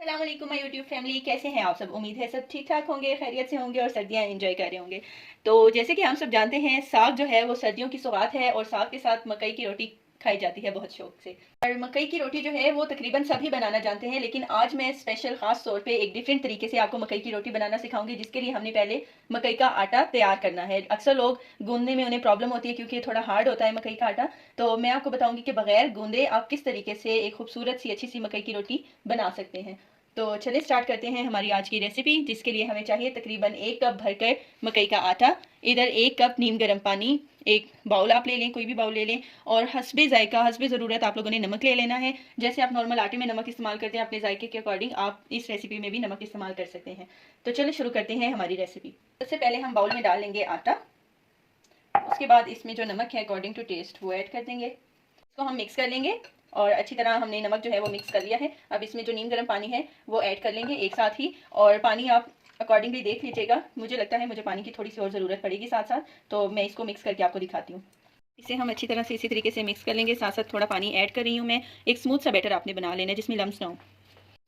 अस्सलाम वालेकुम my YouTube family, कैसे हैं आप सब। उम्मीद है सब ठीक ठाक होंगे, खैरियत से होंगे और सर्दियां एंजॉय कर रहे होंगे। तो जैसे कि हम सब जानते हैं, साग जो है वो सर्दियों की सौगात है और साग के साथ मकई की रोटी खाई जाती है बहुत शौक से। और मकई की रोटी जो है वो तकरीबन सभी बनाना जानते हैं, लेकिन आज मैं स्पेशल खास तौर पे एक डिफरेंट तरीके से आपको मकई की रोटी बनाना सिखाऊंगी, जिसके लिए हमने पहले मकई का आटा तैयार करना है। अक्सर लोग गूंदने में उन्हें प्रॉब्लम होती है क्योंकि ये थोड़ा हार्ड होता है मकई का आटा। तो मैं आपको बताऊंगी कि बगैर गूंदे आप किस तरीके से एक खूबसूरत सी अच्छी सी मकई की रोटी बना सकते हैं। तो चलिए स्टार्ट करते हैं हमारी आज की रेसिपी, जिसके लिए हमें चाहिए तकरीबन 1 कप भरकर मकई का आटा। इधर 1 कप नीम गर्म पानी, एक बाउल आप ले लें, कोई भी बाउल ले लें। और हस्बे जायका, हस्बे ज़रूरत आप लोगों ने नमक ले लेना है। जैसे आप नॉर्मल आटे में नमक इस्तेमाल करते हैं अपने जायके के अकॉर्डिंग, आप इस रेसिपी में भी नमक इस्तेमाल कर सकते हैं। तो चलिए शुरू करते हैं हमारी रेसिपी। सबसे पहले हम बाउल में डाल लेंगे आटा। उसके बाद इसमें जो नमक है अकॉर्डिंग टू टेस्ट वो ऐड कर देंगे। इसको हम मिक्स कर लेंगे और अच्छी तरह हमने नमक जो है वो मिक्स कर लिया है। अब इसमें जो नीम गर्म पानी है वो ऐड कर लेंगे एक साथ ही। और पानी आप अकॉर्डिंगली देख लीजिएगा, मुझे लगता है मुझे पानी की थोड़ी सी और ज़रूरत पड़ेगी साथ साथ, तो मैं इसको मिक्स करके आपको दिखाती हूँ। इसे हम अच्छी तरह से इसी तरीके से मिक्स कर लेंगे। साथ साथ थोड़ा पानी ऐड कर रही हूँ मैं। एक स्मूथ सा बैटर आपने बना लेना है जिसमें लम्स ना हो।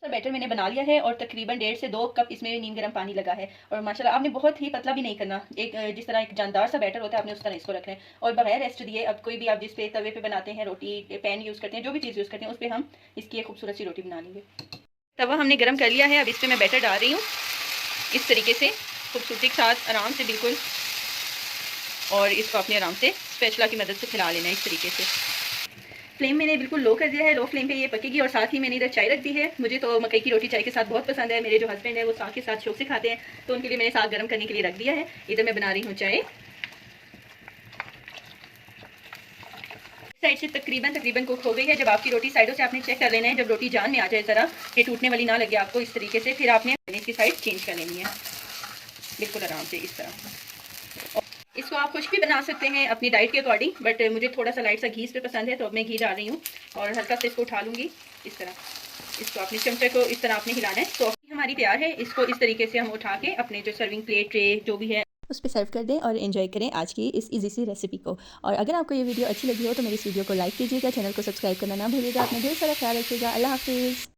सर बैटर मैंने बना लिया है और तकरीबन 1.5 से 2 कप इसमें नीम गर्म पानी लगा है। और माशाल्लाह आपने बहुत ही पतला भी नहीं करना, एक जिस तरह एक जानदार सा बैटर होता है आपने उस तरह इसको रखना है। और बगैर रेस्ट दिए, अब कोई भी आप जिस पे तवे पे बनाते हैं रोटी, पैन यूज़ करते हैं, जो भी चीज़ यूज़ करते हैं उस पर हम इसकी एक खूबसूरत सी रोटी बना लेंगे। तवा हमने गर्म कर लिया है, अब इस पर मैं बैटर डाल रही हूँ इस तरीके से खूबसूरती के साथ आराम से बिल्कुल। और इसको अपने आराम से स्पैचुला की मदद से फैला लेना है इस तरीके से। फ्लेम मैंने बिल्कुल लो कर दिया है, लो फ्लेम पे ये पकेगी। और साथ ही मैंने इधर चाय रख दी है। मुझे तो मकई की रोटी चाय के साथ बहुत पसंद है। मेरे जो हस्बैंड है वो साग के साथ शौक से खाते हैं, तो उनके लिए मैंने साग गर्म करने के लिए रख दिया है। इधर मैं बना रही हूँ चाय। साइड से तकरीबन तकरीबन कुक हो गई है। जब आपकी रोटी साइडों से आपने चेक कर लेना है, जब रोटी जान में आ जाए ज़रा, ये टूटने वाली ना लगे आपको, इस तरीके से फिर आपने इसकी साइड चेंज कर लेनी है बिल्कुल आराम से इस तरह। इसको आप कुछ भी बना सकते हैं अपनी डाइट के अकॉर्डिंग, बट मुझे थोड़ा सा लाइट सा घी इस पे पसंद है, तो अब मैं घी डाल रही हूँ और हल्का से इसको उठा लूँगी इस तरह। इसको अपने चमचे को इस तरह आपने हिलाना है। तो हमारी तैयार है। इसको इस तरीके से हम उठा के अपने जो सर्विंग प्लेट ट्रे जो भी है उस पर सर्व कर दें और एंजॉय करें आज की इस इजी सी रेसिपी को। और अगर आपको ये वीडियो अच्छी लगी हो तो मेरी इस वीडियो को लाइक कीजिएगा, चैनल को सब्सक्राइब करना ना भूलिएगा। अपना ढेर सारा ख्याल रखिएगा। अल्लाह हाफिज़।